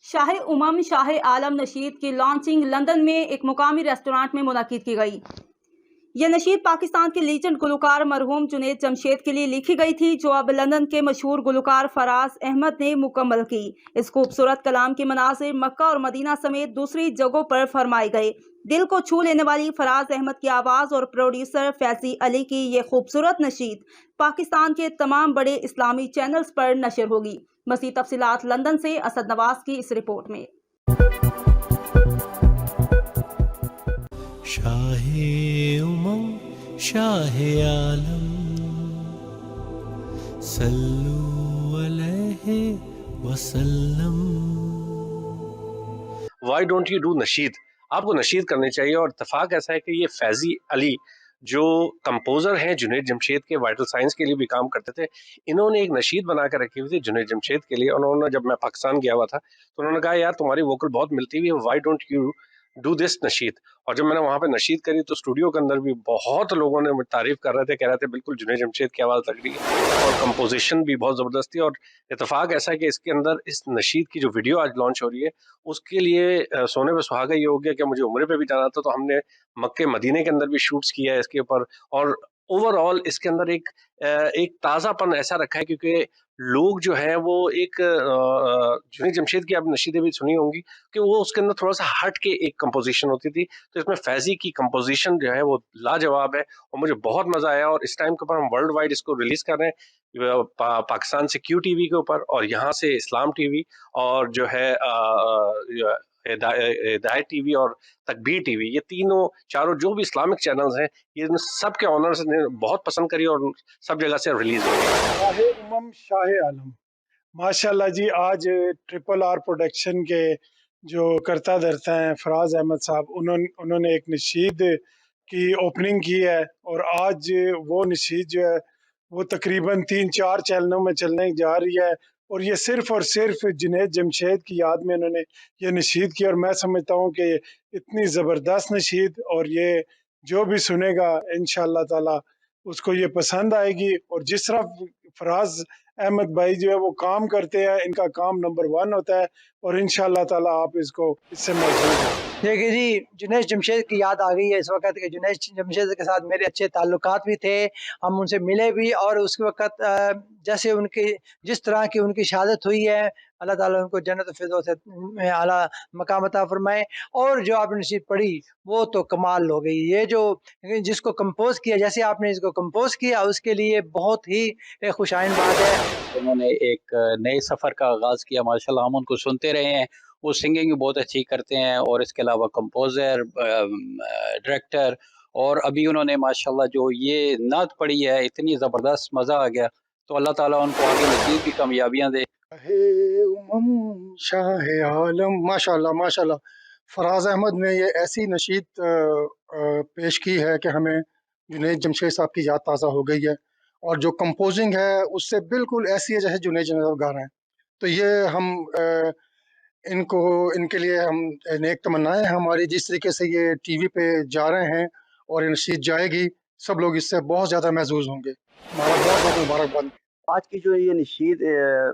शाह उमम शाह आलम नशीद की launching London में एक मुकामी रेस्टोरेंट में मुनक्किद की गई। यह नशीद पाकिस्तान के लीजेंड गुलकार मरहूम जुनैद जमशेद के लिए लिखी गई थी, जो अब लंदन के मशहूर गुलकार फराज अहमद ने मुकम्मल की। इस खूबसूरत कलाम के मनाज़िर मक्का और मदीना समेत दूसरी जगहों पर फरमाए गए। दिल को छू लेने वाली फराज अहमद की आवाज़ और प्रोड्यूसर फैज़ी अली की ये खूबसूरत नशीद पाकिस्तान के तमाम बड़े इस्लामी चैनल्स पर नशर होगी। मज़ीद तफसीलात लंदन से असद नवाज की इस रिपोर्ट में। शाहे उमम शाहे आलम सल्लु अलैहि वसल्लम। Why don't you do Nasheed? आपको नशीद करनी चाहिए। और इत्तेफाक ऐसा है कि ये फैज़ी अली जो कंपोज़र हैं जुनैद जमशेद के, वाइटल साइंस के लिए भी काम करते थे, इन्होंने एक नशीद बना कर रखी हुई थी जुनैद जमशेद के लिए। उन्होंने, जब मैं पाकिस्तान गया हुआ था तो उन्होंने कहा, यार तुम्हारी वोकल बहुत मिलती हुई है, why don't you do this Nasheed. और जब मैंने वहाँ पे नशीद करी तो स्टूडियो के अंदर भी बहुत लोगों ने तारीफ कर रहे थे, कह रहे थे बिल्कुल जुनैद जमशेद की आवाज़ लग रही है, और कंपोजिशन भी बहुत ज़बरदस्त थी। और इत्तेफाक ऐसा है कि इसके अंदर इस नशीद की जो वीडियो आज लॉन्च हो रही है, उसके लिए सोने पे सुहागा ये हो गया कि मुझे उम्रे पे भी जाना था, तो हमने मक्के मदीने के अंदर भी शूट्स किया है इसके ऊपर। और ओवरऑल इसके अंदर एक ताज़ापन ऐसा रखा है, क्योंकि लोग जो हैं वो एक जुनैद जमशेद की आप नशीदें भी सुनी होंगी कि वो उसके अंदर थोड़ा सा हट के एक कंपोजिशन होती थी, तो इसमें फैज़ी की कंपोजिशन जो है वो लाजवाब है और मुझे बहुत मज़ा आया। और इस टाइम के ऊपर हम वर्ल्ड वाइड इसको रिलीज़ कर रहे हैं, पाकिस्तान से क्यू टीवी के ऊपर और यहाँ से इस्लाम टीवी और जो है हिदायत टीवी और तकबीर टीवी, ये तीनों चारों जो भी इस्लामिक चैनल्स हैं, ये सब के ऑनर्स ने बहुत पसंद करी और सब जगह से रिलीज हो गई। शाह उमम शाह आलम, माशाल्लाह जी। आज ट्रिपल आर प्रोडक्शन के जो करता धरता हैं फराज अहमद साहब, उन्होंने एक नशीद की ओपनिंग की है, और आज वो नशीद जो है वो तकरीबन 3-4 चैनलों में चलने जा रही है। और ये सिर्फ और सिर्फ जुनैद जमशेद की याद में उन्होंने ये नशीद की, और मैं समझता हूँ कि इतनी ज़बरदस्त नशीद, और ये जो भी सुनेगा इंशाअल्लाह ताला उसको ये पसंद आएगी। और जिस तरह फराज अहमद भाई जो है वो काम करते हैं, इनका काम नंबर 1 होता है, और इंशाअल्लाह ताला आप इसको इससे महसूस हो। देखिए जी, जुनैद जमशेद की याद आ गई है इस वक़्त कि जुनैद जमशेद के साथ मेरे अच्छे ताल्लुकात भी थे, हम उनसे मिले भी, और उस वक़्त जैसे उनकी जिस तरह की उनकी शहादत हुई है, अल्लाह ताला उनको जन्नत फ़िरदौस में आला मकाम अता फ़रमाए। और जो आपने नसीब पढ़ी वो तो कमाल हो गई। ये जो जिसको कंपोज़ किया, जैसे आपने इसको कंपोज़ किया, उसके लिए बहुत ही खुशाइन बात है। उन्होंने एक नए सफ़र का आगाज़ किया, माशाल्लाह हम उनको सुनते रहे हैं। वो सिंगिंग भी बहुत अच्छी करते हैं और इसके अलावा कंपोज़र, डायरेक्टर, और अभी उन्होंने माशाल्लाह जो ये नात पढ़ी है, इतनी ज़बरदस्त, मज़ा आ गया। तो अल्लाह ताला उनको आगे मज़ीद भी कामयाबियाँ दे। शाहे उमम शाह आलम, माशाल्लाह माशाल्लाह। फराज अहमद ने ये ऐसी नशीद पेश की है कि हमें जुनैद जमशेद साहब की याद ताज़ा हो गई है, और जो कंपोजिंग है उससे बिल्कुल ऐसी है जैसे जुनैद जमशेद साहब गा रहे हैं। तो ये हम इनको इनके लिए हम नेक तमन्नाएं हैं हमारी। जिस तरीके से ये टीवी पे जा रहे हैं और ये नशीद जाएगी, सब लोग इससे बहुत ज़्यादा महजूज होंगे। हमारा बहुत बहुत मुबारकबाद। आज की जो ये नशीद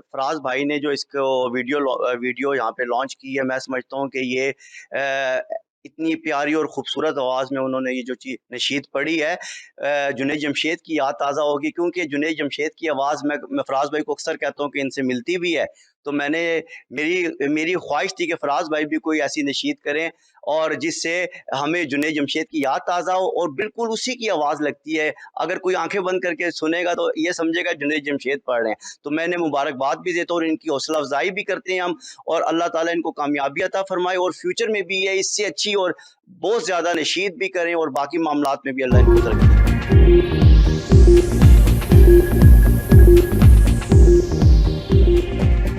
फराज भाई ने जो इसको वीडियो यहाँ पे लॉन्च की है, मैं समझता हूँ कि ये इतनी प्यारी और ख़ूबसूरत आवाज़ में उन्होंने ये जो चीज़ नशीद पढ़ी है, जुनैद जमशेद की याद ताज़ा होगी। क्योंकि जुनैद जमशेद की आवाज़ मैं फराज भाई को अक्सर कहता हूँ कि इनसे मिलती भी है, तो मेरी ख्वाहिश थी कि फराज भाई भी कोई ऐसी नशीद करें और जिससे हमें जुनैद जमशेद की याद ताज़ा हो और बिल्कुल उसी की आवाज़ लगती है। अगर कोई आंखें बंद करके सुनेगा तो ये समझेगा जुनैद जमशेद पढ़ रहे हैं। तो मैंने मुबारकबाद भी देता हूँ और इनकी हौसला अफजाई भी करते हैं हम, और अल्लाह ताला इनको कामयाबी अता फरमाए और फ्यूचर में भी ये इससे अच्छी और बहुत ज़्यादा नशीद भी करें और बाकी मामलात में भी अल्लाह इनको तरक्की दे।